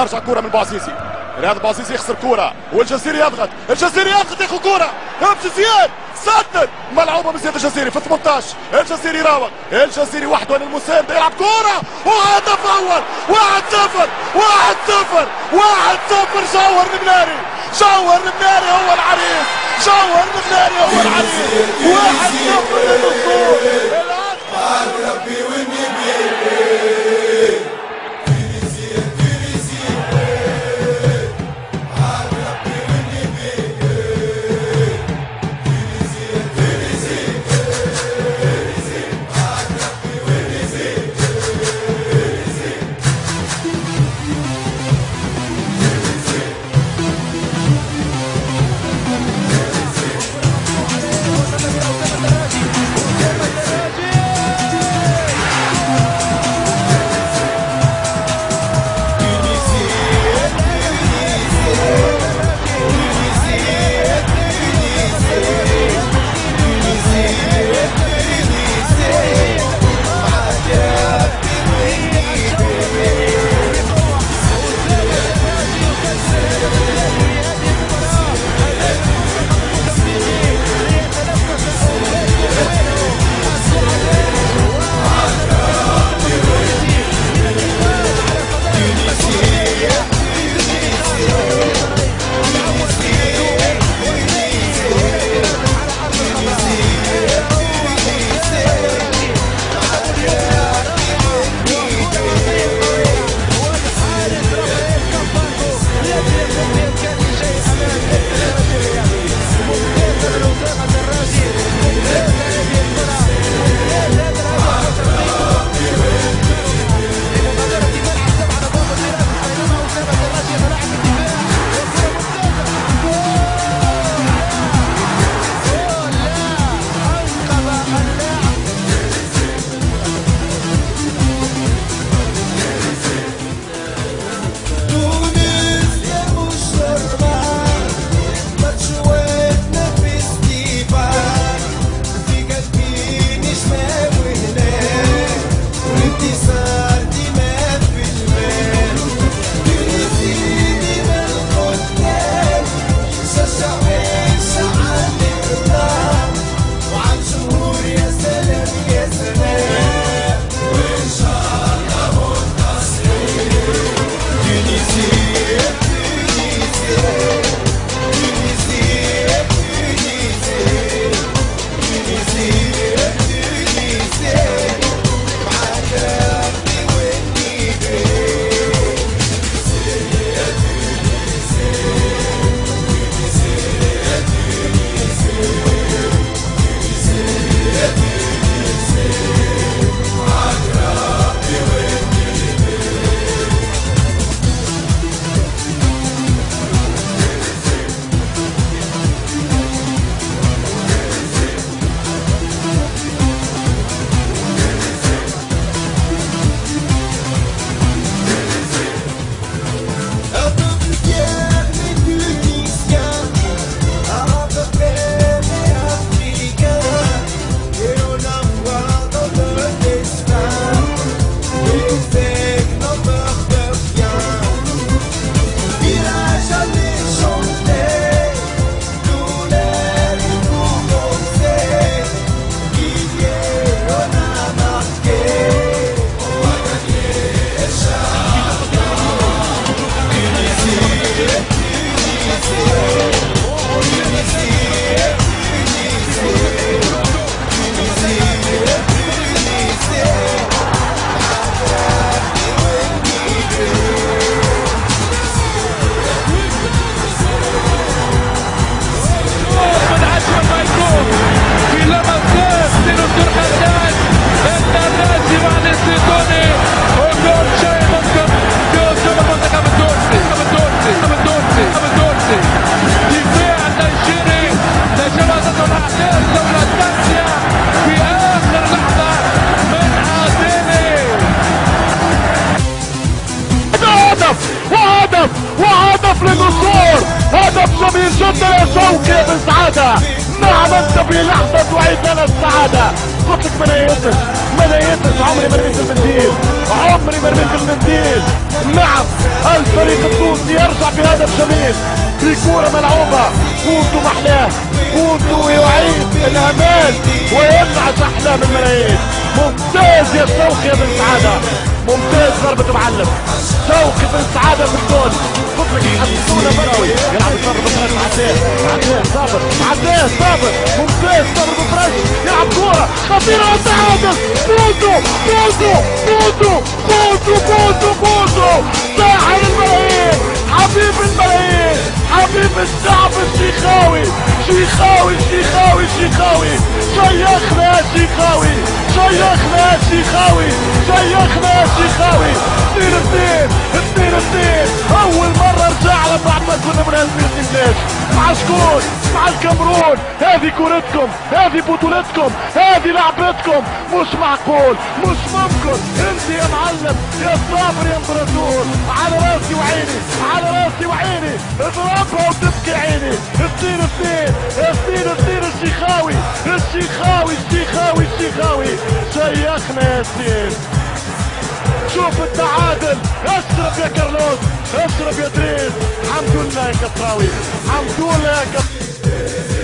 ترجع كرة من بوعزيزي. رياض بوعزيزي يخسر كرة والجزيري يضغط، الجزيري يضغط ياخذ كرة، يمشي زياد سدد ملعوبة من زياد الجزيري في 18. الجزيري يراوغ، الجزيري وحده للمساندة يلعب كرة وهدف أول. 1-0 1-0 1-0. جوهر المناري، جوهر المناري هو العريس، جوهر المناري هو العريس. 1-0 للنصور. ربي والنبي جميل جدا يا شوقي يا بن سعادة. نعم انت في لحظة تعيد لنا السعادة. صوتك من يوسف وما يئس. عمري ما رميت المنديل، عمري ما رميت المنديل. نعم الفريق التونسي يرجع بهدف جميل في كورة ملعوبة. كوتو محلاه، كوتو يعيد الامال وينعش احلام الملايين. ممتاز يا شوقي يا بن سعادة، ممتاز ضربة معلم. شوقي بن سعادة في الجول. فضلك يحسسونا بدوي يلعب ضربة بفرش. عدنان صابر، عدنان صابر ممتاز. ضربة بفرش يلعب كورة خطيرة وتعادل. كوتو كوتو كوتو كوتو كوتو كوتو ساحر الملايين، حبيب الملايين، حبيب الشعب الشيخاوي. شيخاوي شيخاوي شيخاوي شيخنا يا شيخاوي، شيخنا يا شيخاوي، شيخنا يا شيخاوي. 2-2 اول مرة رجعنا بعد ما كنا من 2012 مع شكون؟ مع الكاميرون. هذه كورتكم، هذه بطولتكم، هذه لعبتكم. مش معقول، مش ممكن. انت يا معلم يا صابر يا امبراطور، على راسي وعيني، على راسي وعيني. اضربها وتبكي عيني. 2-2 الشيخاوي، الشيخاوي الشيخاوي الشيخاوي. شيخنا يا سيد. شوف التعادل. اشرب يا كارلوس، اشرب يا دريس. حمد لله يا كفراوي، حمد لله يا كفراوي.